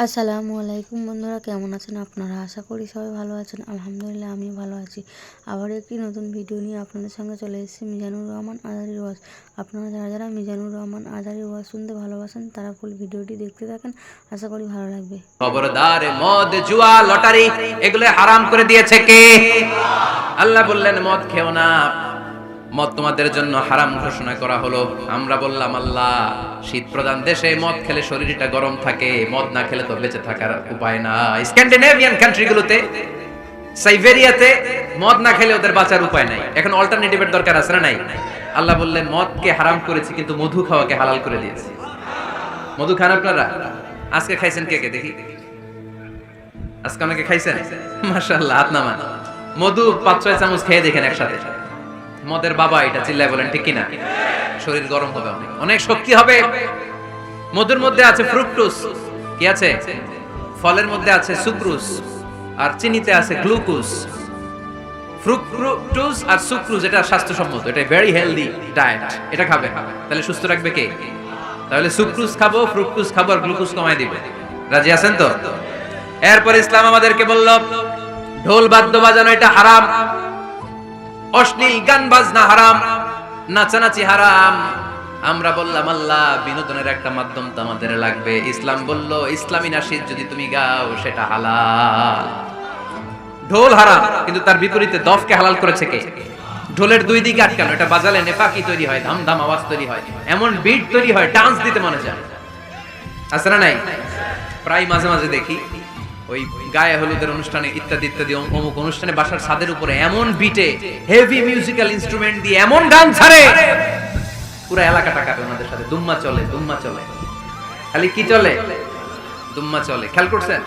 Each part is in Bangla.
আসসালামু আলাইকুম বন্ধুরা, কেমন আছেন আপনারা? আশা করি সবাই ভালো আছেন। আলহামদুলিল্লাহ আমিও ভালো আছি। আবার একটি নতুন ভিডিও নিয়ে আপনাদের সঙ্গে চলে এসেছি মিজানুর রহমান আজারির ওয়াজ। আপনারা যারা যারা মিজানুর রহমান আজারির ওয়াজ শুনতে ভালোবাসেন তারা ফুল ভিডিওটি দেখতে থাকেন, আশা করি ভালো লাগবে। খবরদার, মদ, জুয়া, লটারি এগুলো হারাম করে দিয়েছে কে? আল্লাহ বললেন মদ খেও না, মদ তোমাদের জন্য হারাম ঘোষণা করা হলো। আমরা বললাম আল্লাহ, শীত প্রধান দেশে মদ খেলে শরীরটা গরম থাকে, মদ না খেলে তো বেঁচে থাকার উপায় না। স্ক্যান্ডিনেভিয়ান কান্ট্রিগুলোতে, সাইবেরিয়াতে মদ না খেলে ওদের বাঁচার উপায় নাই। এখন অল্টারনেটিভের দরকার আছে না নাই? আল্লাহ বললেন মদকে হারাম করেছি কিন্তু মধু খাওয়াকে হালাল করে দিয়েছি। মধু খান আপনারা? আজকে খাইছেন কে কে দেখি? আজকে অনেকে খাইছেন? মাশাআল্লাহ, হাত নামান। মধু 5-6 চামচ খেয়ে দেখেন একসাথে। মদের বাবা এটা চিল্লায় বলেন ঠিক কিনা? শরীর গরম হবে, অনেক অনেক শক্তি হবে। মধুর মধ্যে আছে ফ্রুকটোজ, কি আছে? ফলের মধ্যে আছে সুক্রোজ, আর চিনিতে আছে গ্লুকোজ। ফ্রুকটোজ আর সুক্রোজ এটা স্বাস্থ্যসম্মত, এটা ভেরি হেলদি ডায়েট। এটা খাবে, তাহলে সুস্থ রাখবে কে? তাহলে সুক্রোজ খাবো, ফ্রুকটোজ খাবো, আর গ্লুকোজ কমায় দিবে। রাজি আছেন তো? এরপর ইসলাম আমাদেরকে বলল ঢোল বাদ্য বাজানো এটা হারাম, অশ্লীল গান বাজনা হারাম, নাচানাচি হারাম। আমরা বললাম আল্লাহ, বিনোদনের একটা মাধ্যম তো আমাদের লাগবে। ইসলাম বলল ইসলামী নাশিদ যদি তুমি গাও সেটা হালাল। ঢোল হারাম, কিন্তু তার বিপরীতে দফকে হালাল করেছে কে? ঢোলের দুই দিকে আটকানো, এটা বাজালে নেফাকি তৈরি হয়, ধাম ধাম আওয়াজ তৈরি হয়, এমন বিট তৈরি হয়, ডান্স দিতে মনে যায়। আছে না নাই? প্রায় মাঝে মাঝে দেখি ওই গায়ে হলুদের অনুষ্ঠানে ইত্যাদি ইত্যাদি অমুক অনুষ্ঠানে বাসার ছাদের উপরে এমন বিটে হেভি মিউজিক্যাল ইনস্ট্রুমেন্ট দিয়ে এমন গান ছাড়ে, পুরো এলাকাটা কাঁপে ওনাদের সাথে। দুম্মা চলে, দুম্মা চলে, খালি কি চলে? দুম্মা চলে। খেয়াল করছেন?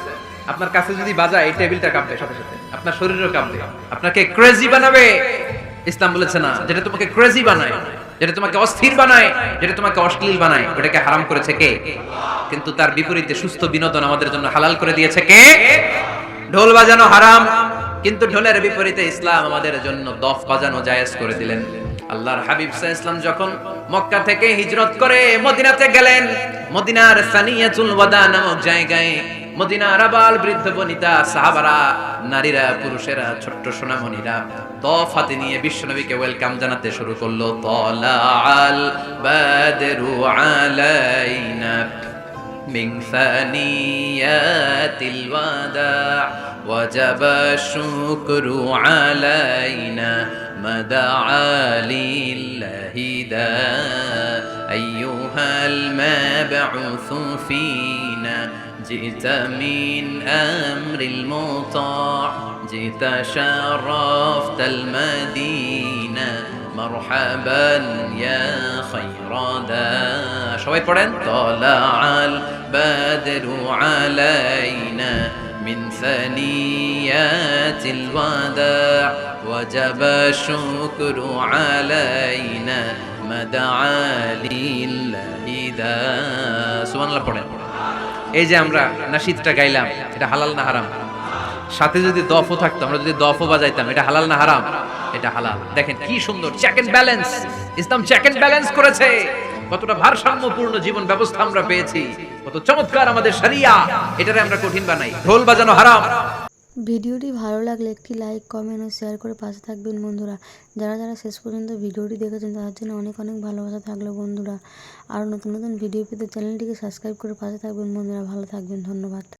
আপনার কাছে যদি বাজায় এই টেবিলটা কাঁপবে সাথে সাথে, আপনার শরীরও কাঁপবে, আপনাকে ক্রেজি বানাবে। ইসলাম বলেছে না, যেটা তোমাকে ক্রেজি বানায়, যেটা তোমাকে অস্থির বানায়, যেটা তোমাকে অশ্লীল বানায়, ওটাকে হারাম করেছে কে? কিন্তু তার বিপরীতে সুস্থ বিনোদন আমাদের জন্য হালাল করে দিয়েছে কে? ঢোল বাজানো হারাম, কিন্তু ঢোলের বিপরীতে ইসলাম আমাদের জন্য দফ বাজানো জায়েজ করে দিলেন। আল্লাহর হাবিব সাল্লাল্লাহু আলাইহি ওয়াসাল্লাম যখন মক্কা থেকে হিজরত করে মদিনাতে গেলেন, মদিনার সানিয়াতুল ওয়াদা নামক জায়গায় মদিনার আবাল বৃদ্ধ বনিতা সাহাবারা, নারীরা, পুরুষেরা, ছোট্ট সোনামণিরা দফ হাতে নিয়ে বিশ্বনবীকে ওয়েলকাম জানাতে শুরু করলো। তালাআল বাদরু আলাইনা মিন সানিয়াতিল ওয়াদা ওয়াজাবা শুকরু আলাইনা মাদআ লিল্লাহি দা আইয়ুহাল মাবউসু ফিনা جئت من أمر المطاع جئت شرفت المدينة مرحبا يا خير ذا شوي পড়েন طلع البدر علينا من ثنيات الوداع وجب الشكر علينا مدعا لله ذا سبحان الله পড়েন। এই যে আমরা নাশিদটা গাইলাম, এটা হালাল না হারাম? সাথে যদি দফও থাকতো, আমরা যদি দফও বাজাইতাম, এটা হালাল না হারাম? এটা হালাল। দেখেন কি সুন্দর চেক এন্ড ব্যালেন্স, ইসলাম চেক এন্ড ব্যালেন্স করেছে। কতটা ভারসাম্যপূর্ণ জীবন ব্যবস্থা আমরা পেয়েছি, কত চমৎকার আমাদের শরিয়া, এটারে আমরা কঠিন বানাই। ঢোল বাজানো হারাম। ভিডিওটি ভালো লাগলে একটি লাইক, কমেন্ট ও শেয়ার করে পাশে থাকবেন বন্ধুরা। যারা যারা শেষ পর্যন্ত ভিডিওটি দেখেছেন তাদের জন্য অনেক অনেক ভালোবাসা থাকলো বন্ধুরা। আর নতুন নতুন ভিডিও পেতে চ্যানেলটিকে সাবস্ক্রাইব করে পাশে থাকবেন বন্ধুরা। ভালো থাকবেন, ধন্যবাদ।